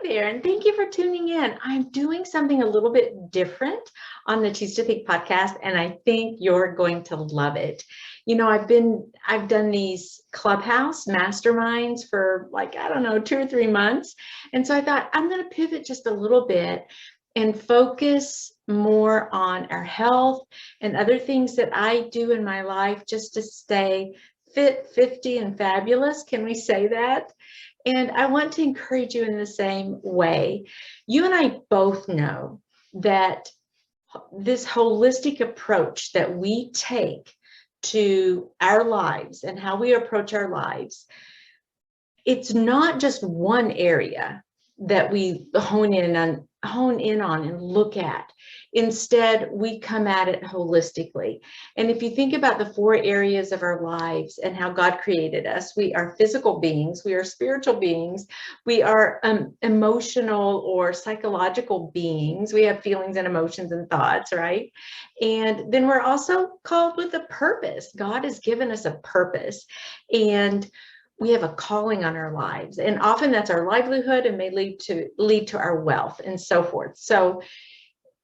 there, and thank you for tuning in. I'm doing something a little bit different on the Choose to Think podcast, and I think you're going to love it. You know, I've done these Clubhouse masterminds for like, I don't know, 2 or 3 months. And so I thought I'm going to pivot just a little bit and focus more on our health and other things that I do in my life just to stay fit, 50, and fabulous. Can we say that? And I want to encourage you in the same way. You and I both know that this holistic approach that we take to our lives and how we approach our lives, it's not just one area that we hone in on and look at. Instead, we come at it holistically. And if you think about the 4 areas of our lives and how God created us, we are physical beings, we are spiritual beings, we are emotional or psychological beings. We have feelings and emotions and thoughts, right? And then we're also called with a purpose. God has given us a purpose. And we have a calling on our lives, and often that's our livelihood and may lead to our wealth and so forth. So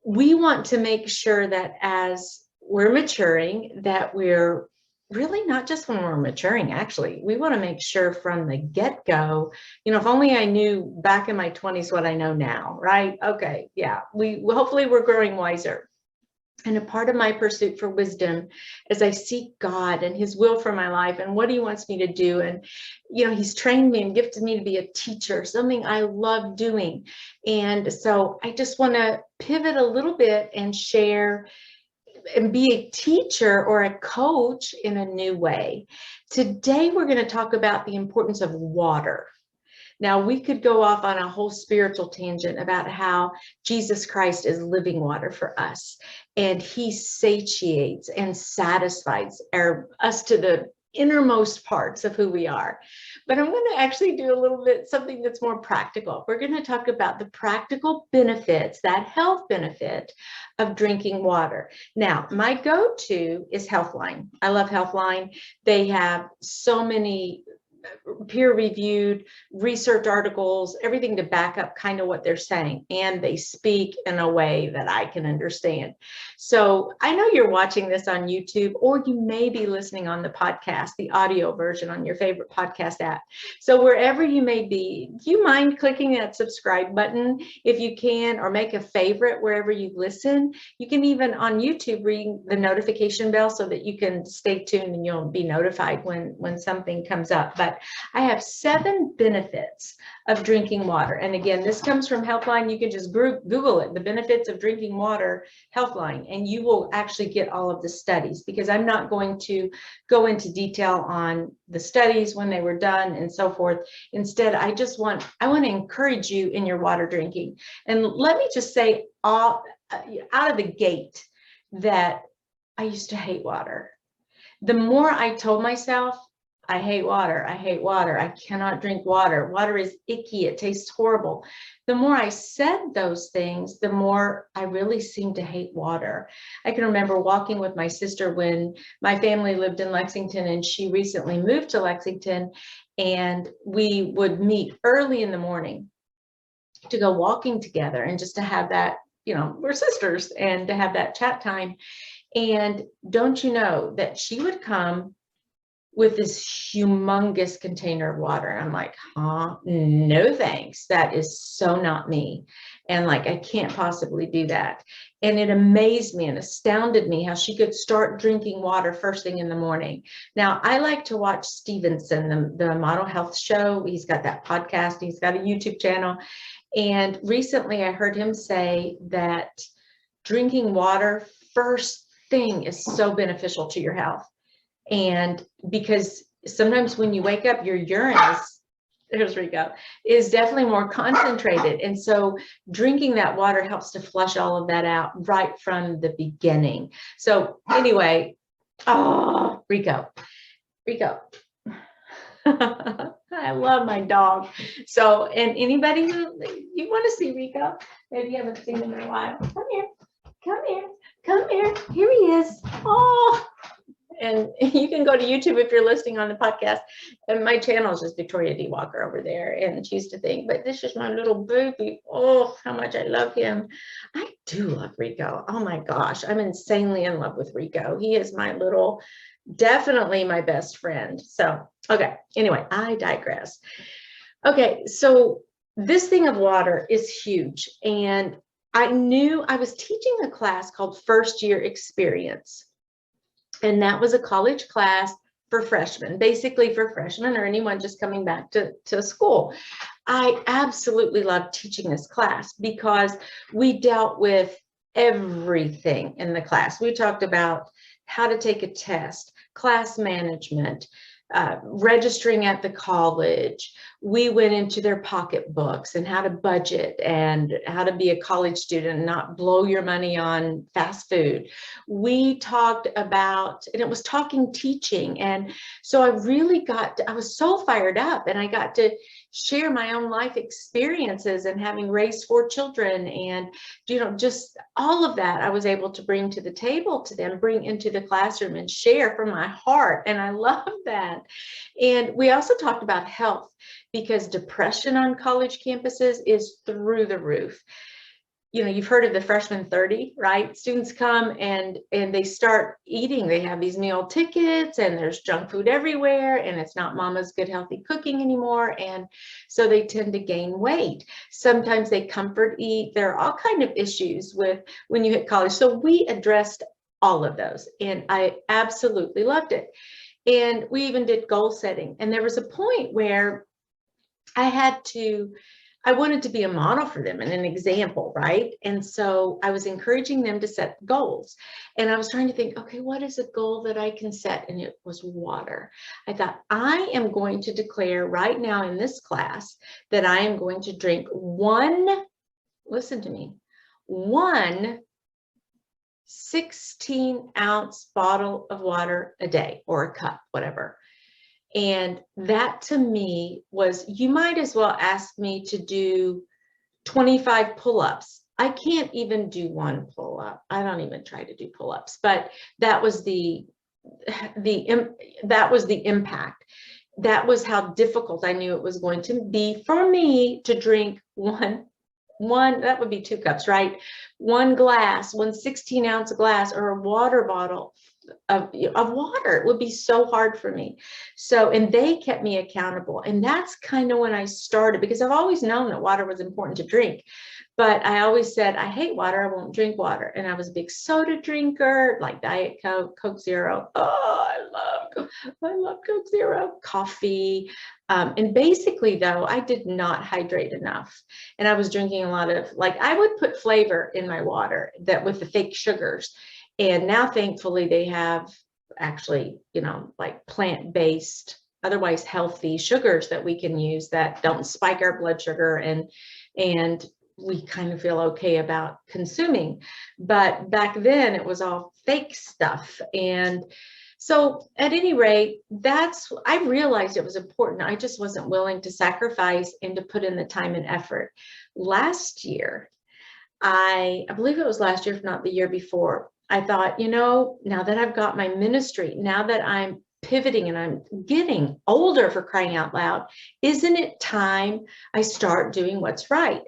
we want to make sure that as we're maturing, that we're really not just when we're maturing, actually, we want to make sure from the get-go, you know, if only I knew back in my 20s what I know now, right? Okay, yeah, hopefully we're growing wiser. And a part of my pursuit for wisdom as I seek God and his will for my life and what he wants me to do. And, you know, he's trained me and gifted me to be a teacher, something I love doing. And so I just want to pivot a little bit and share and be a teacher or a coach in a new way. Today, we're going to talk about the importance of water. Now, we could go off on a whole spiritual tangent about how Jesus Christ is living water for us, and he satiates and satisfies us to the innermost parts of who we are. But I'm going to actually do a little bit something that's more practical. We're going to talk about the practical benefits, that health benefit of drinking water. Now, my go-to is Healthline. I love Healthline. They have so many peer-reviewed research articles, everything to back up kind of what they're saying. And they speak in a way that I can understand. So I know you're watching this on YouTube, or you may be listening on the podcast, the audio version on your favorite podcast app. So wherever you may be, do you mind clicking that subscribe button if you can, or make a favorite wherever you listen? You can even on YouTube ring the notification bell so that you can stay tuned and you'll be notified when something comes up. But I have 7 benefits of drinking water. And again, this comes from Healthline. You can just Google it, the benefits of drinking water, Healthline, and you will actually get all of the studies, because I'm not going to go into detail on the studies when they were done and so forth. Instead, I want to encourage you in your water drinking. And let me just say out of the gate that I used to hate water. The more I told myself, I hate water, I cannot drink water, water is icky, it tastes horrible. The more I said those things, the more I really seemed to hate water. I can remember walking with my sister when my family lived in Lexington, and she recently moved to Lexington, and we would meet early in the morning to go walking together and just to have that, you know, we're sisters, and to have that chat time. And don't you know that she would come with this humongous container of water. I'm like, no thanks. That is so not me. And like, I can't possibly do that. And it amazed me and astounded me how she could start drinking water first thing in the morning. Now, I like to watch Stevenson, the Model Health Show. He's got that podcast. He's got a YouTube channel. And recently I heard him say that drinking water first thing is so beneficial to your health. And because sometimes when you wake up, your urine is definitely more concentrated. And so drinking that water helps to flush all of that out right from the beginning. So anyway, Rico. I love my dog. So, and anybody who you want to see Rico, maybe you haven't seen him in a while. Come here. Here he is. Oh, And you can go to YouTube if you're listening on the podcast. And my channel is just Victoria D. Walker over there. And she used to think, but this is my little baby. Oh, how much I love him. I do love Rico. Oh my gosh. I'm insanely in love with Rico. He is my little, definitely my best friend. So, okay. Anyway, I digress. Okay. So this thing of water is huge. And I knew I was teaching a class called First Year Experience. And that was a college class for freshmen, basically for freshmen or anyone just coming back to school. I absolutely loved teaching this class because we dealt with everything in the class. We talked about how to take a test, class management, registering at the college. We went into their pocketbooks and how to budget and how to be a college student and not blow your money on fast food. We talked about, and it was talking teaching. And so I really I was so fired up, and I got to share my own life experiences and having raised 4 children, and just all of that I was able to bring to the table to them, bring into the classroom and share from my heart. And I love that. And we also talked about health, because depression on college campuses is through the roof. You've heard of the freshman 30, right? Students come and they start eating. They have these meal tickets and there's junk food everywhere, and it's not mama's good, healthy cooking anymore. And so they tend to gain weight. Sometimes they comfort eat. There are all kinds of issues with when you hit college. So we addressed all of those, and I absolutely loved it. And we even did goal setting. And there was a point where I wanted to be a model for them and an example, right? And so I was encouraging them to set goals. And I was trying to think, okay, what is a goal that I can set? And it was water. I thought, I am going to declare right now in this class that I am going to drink listen to me, one 16-ounce bottle of water a day, or a cup, whatever. And that to me was, you might as well ask me to do 25 pull-ups. I can't even do 1 pull-up. I don't even try to do pull-ups, but that was the impact. That was how difficult I knew it was going to be for me to drink one, that would be 2 cups, right? 1 glass, 1 16-ounce glass, or a water bottle of water. It would be so hard for me. So, and they kept me accountable. And that's kind of when I started, because I've always known that water was important to drink. But I always said, I hate water, I won't drink water. And I was a big soda drinker, like Diet Coke, Coke Zero. Oh, I love Coke Zero, coffee. And basically, though, I did not hydrate enough. And I was drinking a lot of, I would put flavor in my water that with the fake sugars. And now, thankfully, they have actually, plant-based, otherwise healthy sugars that we can use that don't spike our blood sugar, and we kind of feel okay about consuming. But back then it was all fake stuff. And so at any rate, I realized it was important. I just wasn't willing to sacrifice and to put in the time and effort. Last year, I believe it was last year, if not the year before, I thought, now that I've got my ministry, now that I'm pivoting and I'm getting older, for crying out loud, isn't it time I start doing what's right?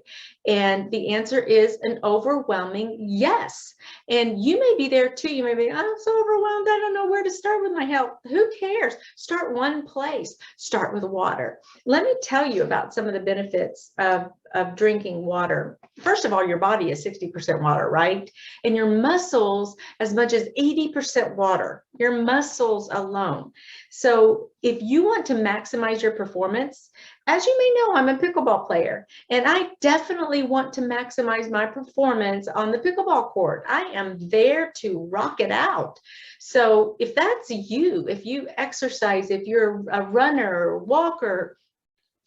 And the answer is an overwhelming yes. And you may be there too. You may be, I'm so overwhelmed, I don't know where to start with my health. Who cares? Start one place. Start with water. Let me tell you about some of the benefits of drinking water. First of all, your body is 60% water, right? And your muscles, as much as 80% water, your muscles alone. So if you want to maximize your performance, as you may know, I'm a pickleball player, and I definitely want to maximize my performance on the pickleball court. I am there to rock it out. So if that's you, if you exercise, if you're a runner or walker,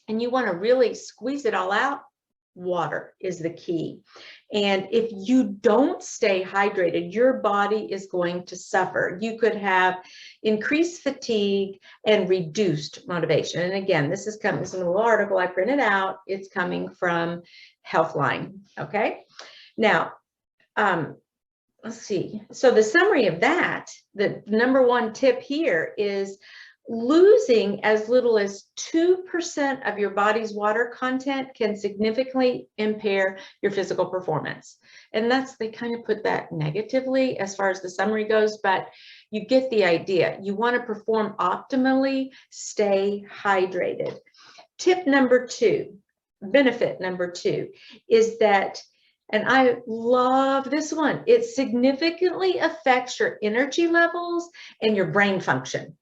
and you want to really squeeze it all out, water is the key. And if you don't stay hydrated, your body is going to suffer. You could have increased fatigue and reduced motivation. And again, this is coming from a little article I printed out. It's coming from Healthline. Okay. Now, let's see. So the summary of that, the number one tip here is losing as little as 2% of your body's water content can significantly impair your physical performance. And that's, they kind of put that negatively as far as the summary goes, but you get the idea. You want to perform optimally, stay hydrated. Tip number two, benefit number two, is that, and I love this one, it significantly affects your energy levels and your brain function.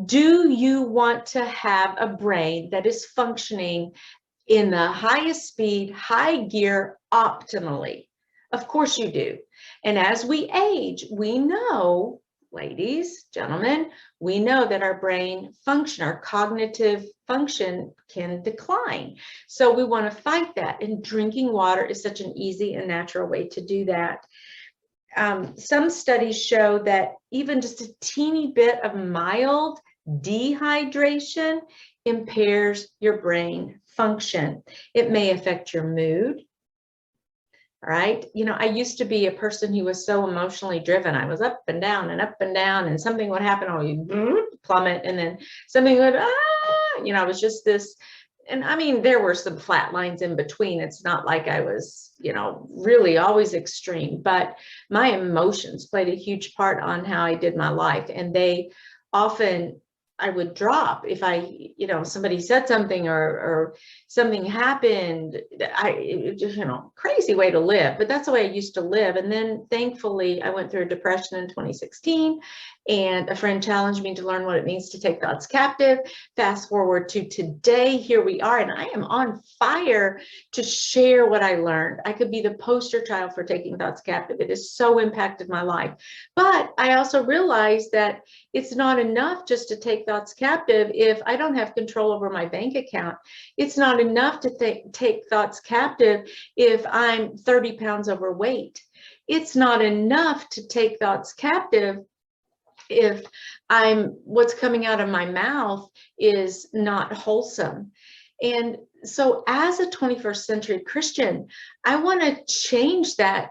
Do you want to have a brain that is functioning in the highest speed, high gear, optimally? Of course you do. And as we age, we know, ladies, gentlemen, we know that our brain function, our cognitive function can decline. So we want to fight that. And drinking water is such an easy and natural way to do that. Some studies show that even just a teeny bit of mild dehydration impairs your brain function. It may affect your mood. All right. You know, I used to be a person who was so emotionally driven. I was up and down and up and down, and something would happen, or you plummet, and then something would, you know, I was just this. And I mean, there were some flat lines in between. It's not like I was, you know, really always extreme, but my emotions played a huge part on how I did my life. And they often, I would drop if I, you know, somebody said something or something happened. It just, you know, crazy way to live, but that's the way I used to live. And then thankfully I went through a depression in 2016, and a friend challenged me to learn what it means to take thoughts captive. Fast forward to today, here we are, and I am on fire to share what I learned. I could be the poster child for taking thoughts captive. It has so impacted my life. But I also realized that it's not enough just to take thoughts captive if I don't have control over my bank account. It's not enough to take thoughts captive if I'm 30 pounds overweight. It's not enough to take thoughts captive if what's coming out of my mouth is not wholesome. And so as a 21st century Christian, I want to change that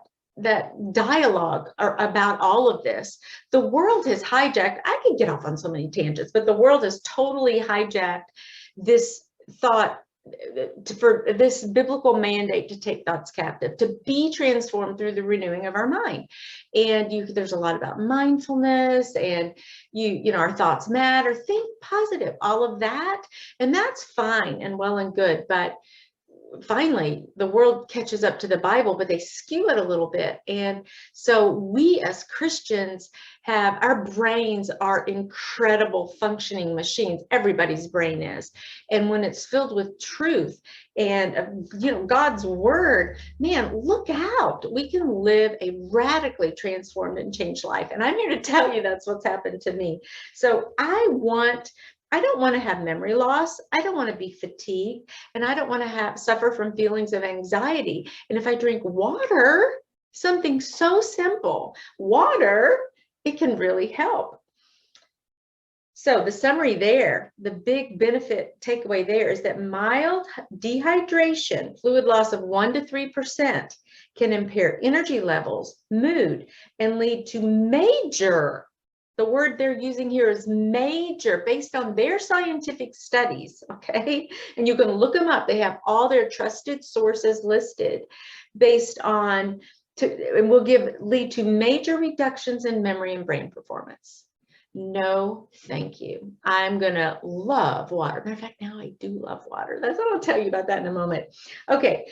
dialogue about all of this. The world has hijacked, I could get off on so many tangents, but the world has totally hijacked this thought for this biblical mandate to take thoughts captive, to be transformed through the renewing of our mind. And there's a lot about mindfulness, and you know, our thoughts matter, think positive, all of that. And that's fine and well and good. But finally, the world catches up to the Bible, but they skew it a little bit. And so we as Christians our brains are incredible functioning machines. Everybody's brain is. And when it's filled with truth and, you know, God's word, man, look out. We can live a radically transformed and changed life. And I'm here to tell you that's what's happened to me. So I don't want to have memory loss. I don't want to be fatigued, and I don't want to suffer from feelings of anxiety. And if I drink water, something so simple, water, it can really help. So the summary there, the big benefit takeaway there is that mild dehydration, fluid loss of 1 to 3%, can impair energy levels, mood, and lead to major, the word they're using here is major, based on their scientific studies, okay? And you can look them up. They have all their trusted sources listed, based on, and will lead to major reductions in memory and brain performance. No, thank you. I'm going to love water. Matter of fact, now I do love water. That's what I'll tell you about that in a moment. Okay,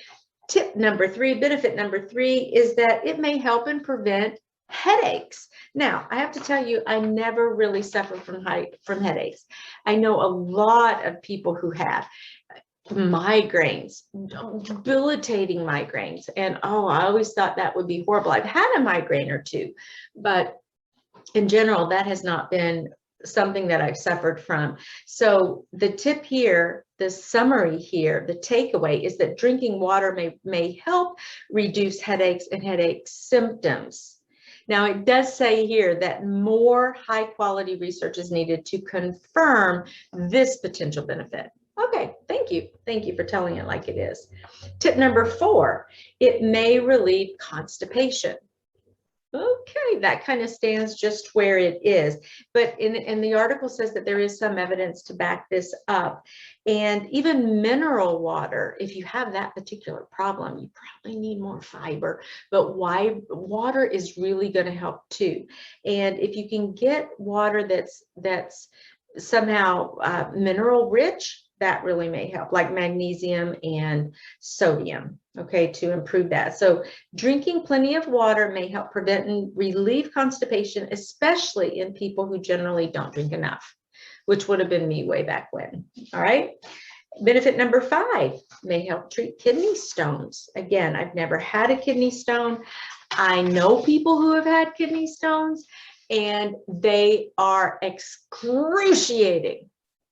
tip number 3, benefit number 3, is that it may help and prevent headaches. Now, I have to tell you, I never really suffered from headaches. I know a lot of people who have migraines, debilitating migraines. And I always thought that would be horrible. I've had a migraine or two, but in general, that has not been something that I've suffered from. So the tip here, the summary here, the takeaway is that drinking water may help reduce headaches and headache symptoms. Now, it does say here that more high quality research is needed to confirm this potential benefit. Okay, thank you. Thank you for telling it like it is. Tip number 4, it may relieve constipation. Okay, that kind of stands just where it is. But in the article says that there is some evidence to back this up. And even mineral water, if you have that particular problem, you probably need more fiber. But why water is really going to help too. And if you can get water that's somehow mineral rich, that really may help, like magnesium and sodium, okay, to improve that. So drinking plenty of water may help prevent and relieve constipation, especially in people who generally don't drink enough, which would have been me way back when. All right. Benefit number 5 may help treat kidney stones. Again, I've never had a kidney stone. I know people who have had kidney stones, and they are excruciating.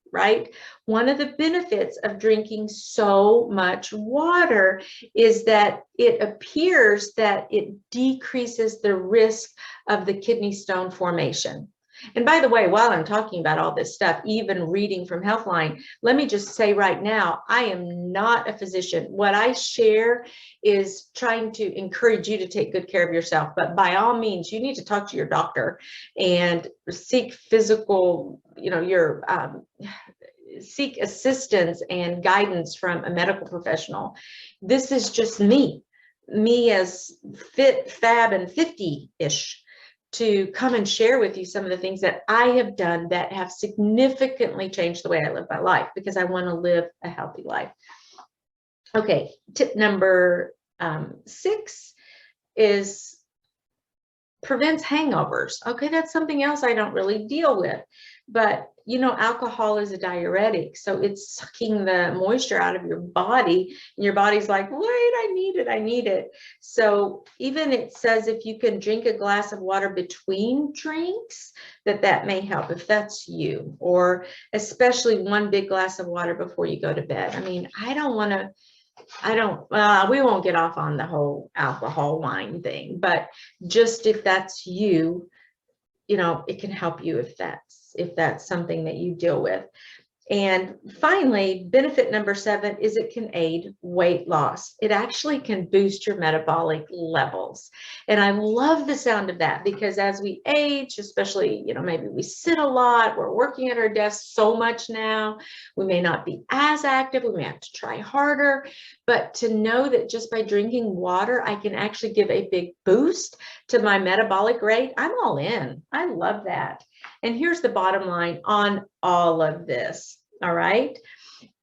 Right? One of the benefits of drinking so much water is that it appears that it decreases the risk of the kidney stone formation. And by the way, while I'm talking about all this stuff, even reading from Healthline, let me just say right now, I am not a physician. What I share is trying to encourage you to take good care of yourself. But by all means, you need to talk to your doctor and seek physical, seek assistance and guidance from a medical professional. This is just me as fit, fab, and 50-ish, to come and share with you some of the things that I have done that have significantly changed the way I live my life, because I want to live a healthy life. Okay, tip number 6 is prevents hangovers. Okay, that's something else I don't really deal with, but alcohol is a diuretic, so it's sucking the moisture out of your body, and your body's like, wait, I need it. So even it says if you can drink a glass of water between drinks, that may help if that's you, or especially 1 big glass of water before you go to bed. I mean, we won't get off on the whole alcohol wine thing, but just if that's you, it can help you if that's something that you deal with. And finally, benefit number 7 is it can aid weight loss. It actually can boost your metabolic levels. And I love the sound of that, because as we age, especially, maybe we sit a lot, we're working at our desks so much now, we may not be as active, we may have to try harder, but to know that just by drinking water, I can actually give a big boost to my metabolic rate, I'm all in. I love that. And here's the bottom line on all of this. All right.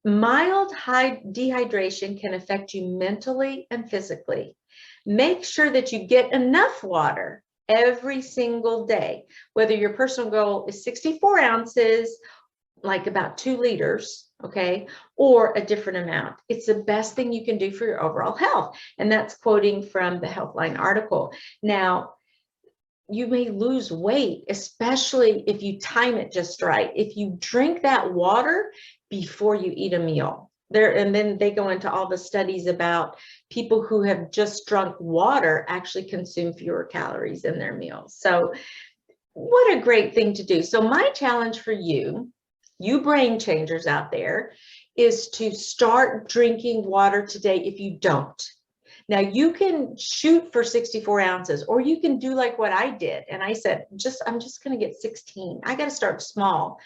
Mild dehydration can affect you mentally and physically. Make sure that you get enough water every single day, whether your personal goal is 64 ounces, like about 2 liters, okay, or a different amount. It's the best thing you can do for your overall health. And that's quoting from the Healthline article. Now, you may lose weight, especially if you time it just right. If you drink that water before you eat a meal. And then they go into all the studies about people who have just drunk water actually consume fewer calories in their meals. So what a great thing to do. So my challenge for you brain changers out there, is to start drinking water today if you don't. Now you can shoot for 64 ounces, or you can do like what I did. And I said, I'm just going to get 16. I got to start small.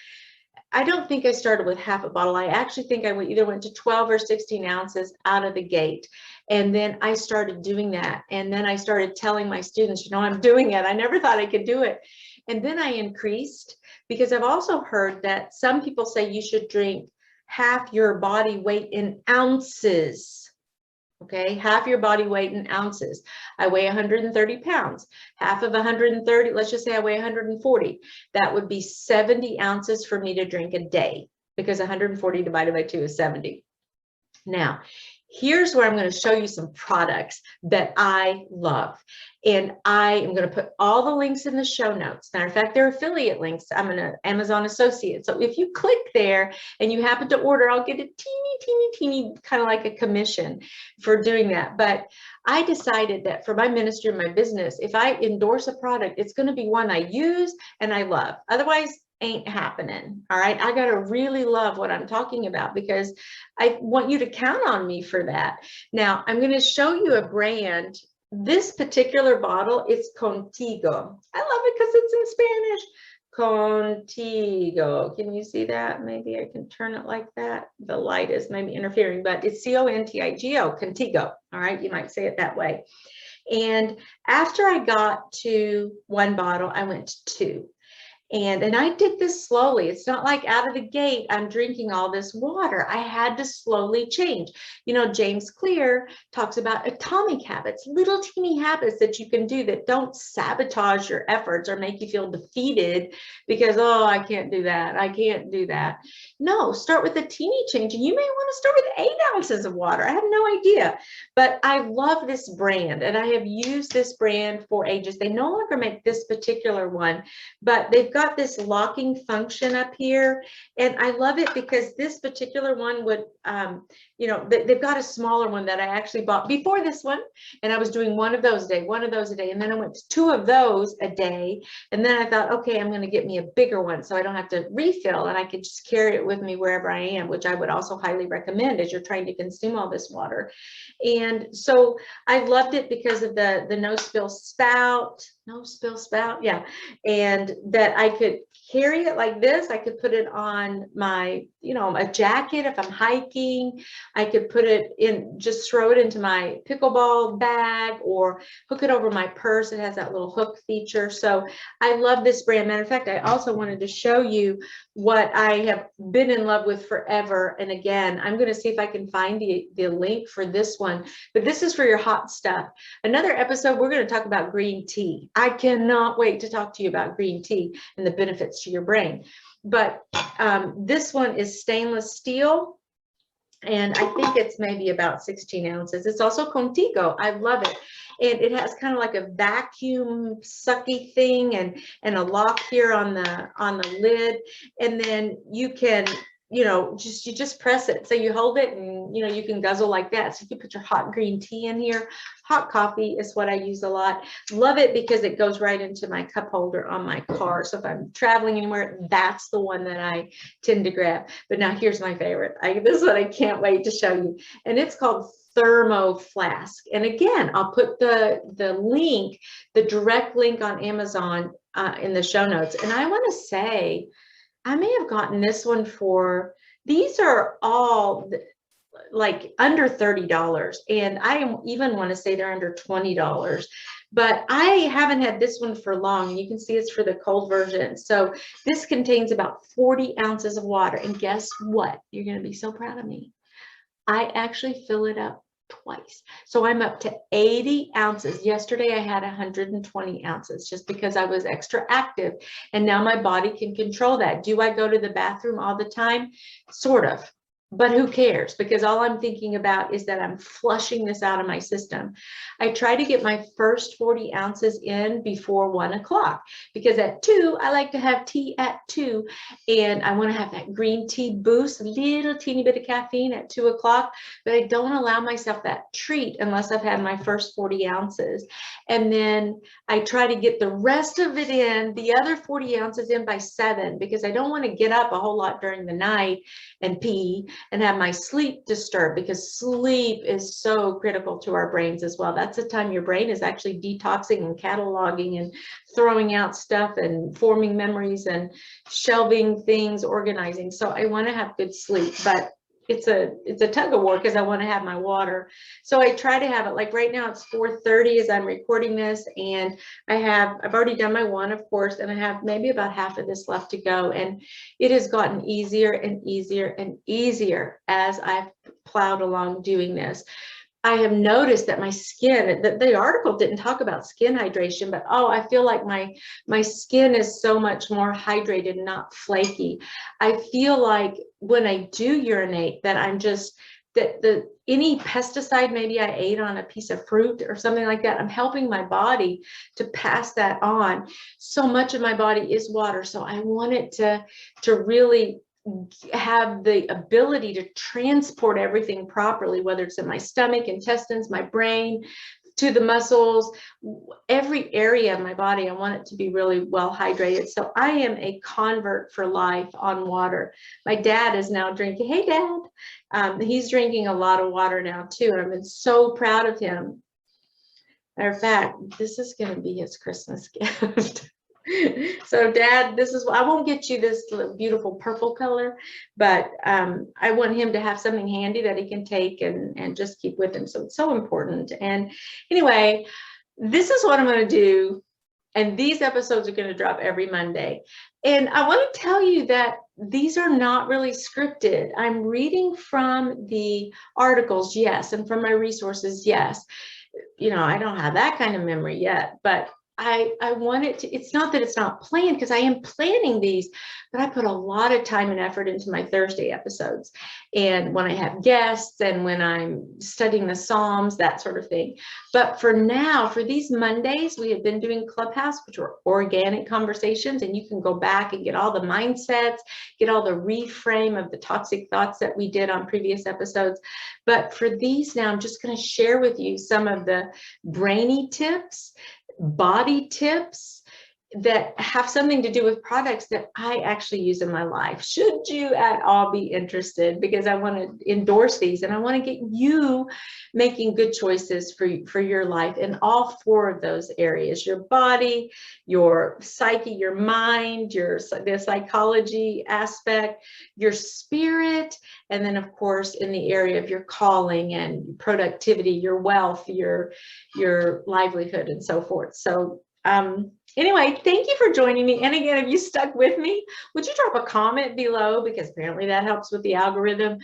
I don't think I started with half a bottle. I actually think I either went to 12 or 16 ounces out of the gate. And then I started doing that. And then I started telling my students, I'm doing it. I never thought I could do it. And then I increased, because I've also heard that some people say you should drink half your body weight in ounces. Okay, half your body weight in ounces. I weigh 130 pounds. Half of 130, let's just say I weigh 140. That would be 70 ounces for me to drink a day, because 140 divided by 2 is 70. Now, here's where I'm going to show you some products that I love. And I am going to put all the links in the show notes. Matter of fact, they're affiliate links. I'm an Amazon associate. So if you click there and you happen to order, I'll get a teeny, kind of like a commission for doing that. But I decided that for my ministry and my business, if I endorse a product, it's going to be one I use and I love. Otherwise, ain't happening. All right. I got to really love what I'm talking about, because I want you to count on me for that. Now I'm going to show you a brand this particular bottle, it's Contigo. I love it because it's in Spanish. Contigo. Can you see that? Maybe I can turn it like that. The light is maybe interfering, but it's Contigo, Contigo. All right, you might say it that way. And after I got to one bottle, I went to two. And I did this slowly. It's not like out of the gate, I'm drinking all this water. I had to slowly change. You know, James Clear talks about atomic habits, little teeny habits that you can do that don't sabotage your efforts or make you feel defeated because, oh, I can't do that. I can't do that. No, start with a teeny change. And you may want to start with 8 ounces of water. I have no idea. But I love this brand and I have used this brand for ages. They no longer make this particular one, but they've got this locking function up here, and I love it because this particular one would, you know, they've got a smaller one that I actually bought before this one, and I was doing one of those a day, and then I went to 2 of those a day, and then I thought, okay, I'm going to get me a bigger one so I don't have to refill, and I could just carry it with me wherever I am, which I would also highly recommend as you're trying to consume all this water. And so I loved it because of the no spill spout, yeah, and that I could carry it like this. I could put it on my, you know, a jacket if I'm hiking. I could put it in, just throw it into my pickleball bag or hook it over my purse. It has that little hook feature. So I love this brand. Matter of fact, I also wanted to show you what I have been in love with forever. And again, I'm going to see if I can find the link for this one, but this is for your hot stuff. Another episode, we're going to talk about green tea. I cannot wait to talk to you about green tea and the benefits to your brain. But this one is stainless steel, and I think it's maybe about 16 ounces. It's also Contigo. I love it. And it has kind of like a vacuum sucky thing and a lock here on the lid. And then you can, you know, you just press it. So you hold it and, you know, you can guzzle like that. So you can put your hot green tea in here. Hot coffee is what I use a lot. Love it because it goes right into my cup holder on my car. So if I'm traveling anywhere, that's the one that I tend to grab. But now here's my favorite. This one I can't wait to show you. And it's called Thermo Flask. And again, I'll put the link, the direct link on Amazon in the show notes. And I want to say, I may have gotten this one for, these are all like under $30. And I even want to say they're under $20. But I haven't had this one for long. You can see it's for the cold version. So this contains about 40 ounces of water. And guess what? You're going to be so proud of me. I actually fill it up twice. So I'm up to 80 ounces. Yesterday I had 120 ounces just because I was extra active, and now my body can control that. Do I go to the bathroom all the time? Sort of. But who cares? Because all I'm thinking about is that I'm flushing this out of my system. I try to get my first 40 ounces in before 1 o'clock, because at 2, I like to have tea at 2, and I want to have that green tea boost, a little teeny bit of caffeine at 2 o'clock, but I don't allow myself that treat unless I've had my first 40 ounces. And then I try to get the rest of it in, the other 40 ounces in by 7, because I don't want to get up a whole lot during the night and pee and have my sleep disturbed, because sleep is so critical to our brains as well. That's the time your brain is actually detoxing and cataloging and throwing out stuff and forming memories and shelving things, organizing. So I want to have good sleep, but it's a tug of war because I want to have my water. So I try to have it, like right now it's 4:30 as I'm recording this, and I've already done my one, of course, and I have maybe about half of this left to go. And it has gotten easier and easier and easier as I've plowed along doing this. I have noticed that my skin, the article didn't talk about skin hydration, but oh, I feel like my skin is so much more hydrated, not flaky. I feel like when I do urinate that I'm just, that any pesticide maybe I ate on a piece of fruit or something like that, I'm helping my body to pass that on. So much of my body is water. So I want it to really have the ability to transport everything properly, whether it's in my stomach, intestines, my brain, to the muscles, every area of my body. I want it to be really well hydrated. So I am a convert for life on water. My dad is now drinking. Hey, Dad. He's drinking a lot of water now too, and I've been so proud of him. Matter of fact, this is going to be his Christmas gift. So Dad, this is, I won't get you this beautiful purple color, but I want him to have something handy that he can take and just keep with him. So it's so important. And anyway, this is what I'm going to do. And these episodes are going to drop every Monday. And I want to tell you that these are not really scripted. I'm reading from the articles, yes, and from my resources, yes. You know, I don't have that kind of memory yet, but I want it to, it's not that it's not planned, because I am planning these, but I put a lot of time and effort into my Thursday episodes. And when I have guests and when I'm studying the Psalms, that sort of thing. But for now, for these Mondays, we have been doing Clubhouse, which are organic conversations, and you can go back and get all the mindsets, get all the reframe of the toxic thoughts that we did on previous episodes. But for these now, I'm just going to share with you some of the brainy tips, body tips that have something to do with products that I actually use in my life. Should you at all be interested, because I want to endorse these and I want to get you making good choices for your life in all four of those areas: your body, your psyche, your mind, the psychology aspect, your spirit, and then of course in the area of your calling and productivity, your wealth, your livelihood, and so forth. So anyway, thank you for joining me. And again, if you stuck with me, would you drop a comment below, because apparently that helps with the algorithm.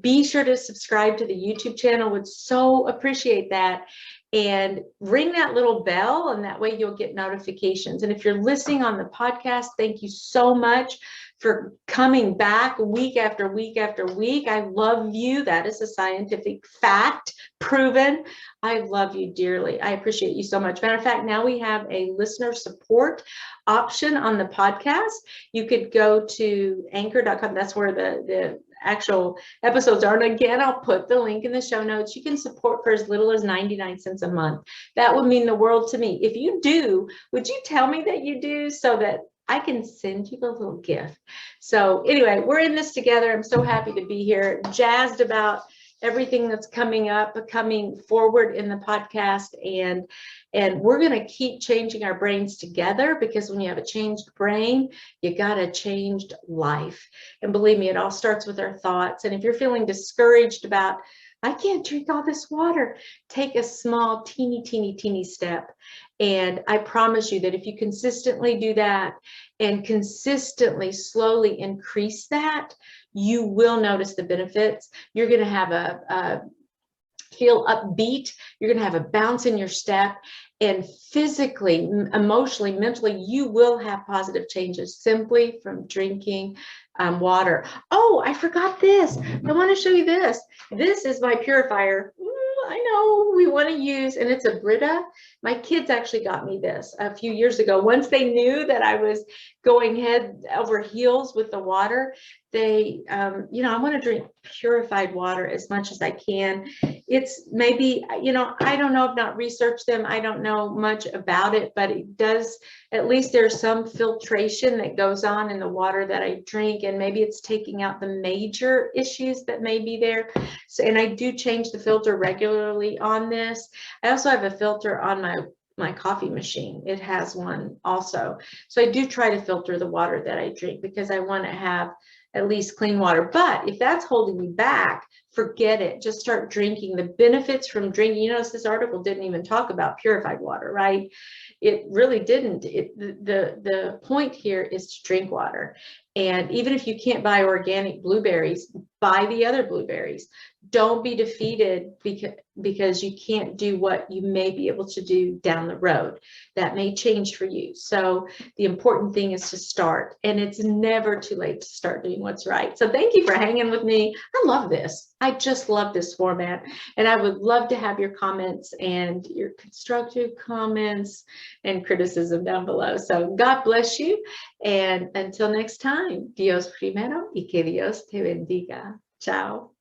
Be sure to subscribe to the YouTube channel. Would so appreciate that. And ring that little bell, and that way you'll get notifications. And if you're listening on the podcast, thank you so much for coming back week after week after week. I love you. That is a scientific fact, proven. I love you dearly. I appreciate you so much. Matter of fact, now we have a listener support option on the podcast. You could go to anchor.com. That's where the actual episodes are. And again, I'll put the link in the show notes. You can support for as little as 99 cents a month. That would mean the world to me. If you do, would you tell me that you do, so that I can send you a little gift? So anyway, we're in this together. I'm so happy to be here, jazzed about everything that's coming up, coming forward in the podcast. And we're going to keep changing our brains together, because when you have a changed brain, you got a changed life. And believe me, it all starts with our thoughts. And if you're feeling discouraged about, I can't drink all this water, take a small, teeny step. And I promise you that if you consistently do that and consistently, slowly increase that, you will notice the benefits. You're going to have feel upbeat. You're going to have a bounce in your step, and physically, emotionally, mentally, you will have positive changes simply from drinking water. Oh, I forgot this. I want to show you this. This is my purifier. I know we want to use, and it's a Brita. My kids actually got me this a few years ago. Once they knew that I was going head over heels with the water, they, I want to drink purified water as much as I can. It's maybe, I don't know, I've not researched them. I don't know much about it, but it does, at least there's some filtration that goes on in the water that I drink, and maybe it's taking out the major issues that may be there. So, and I do change the filter regularly on this. I also have a filter on my coffee machine. It has one also. So I do try to filter the water that I drink, because I want to have at least clean water. But if that's holding me back, forget it. Just start drinking. The benefits from drinking, notice this article didn't even talk about purified water, right? It really didn't. The point here is to drink water. And even if you can't buy organic blueberries, buy the other blueberries. Don't be defeated because you can't do what you may be able to do down the road. That may change for you. So the important thing is to start, and it's never too late to start doing what's right. So thank you for hanging with me. I love this. I just love this format, and I would love to have your comments and your constructive comments and criticism down below. So God bless you. And until next time, Dios primero y que Dios te bendiga. Ciao.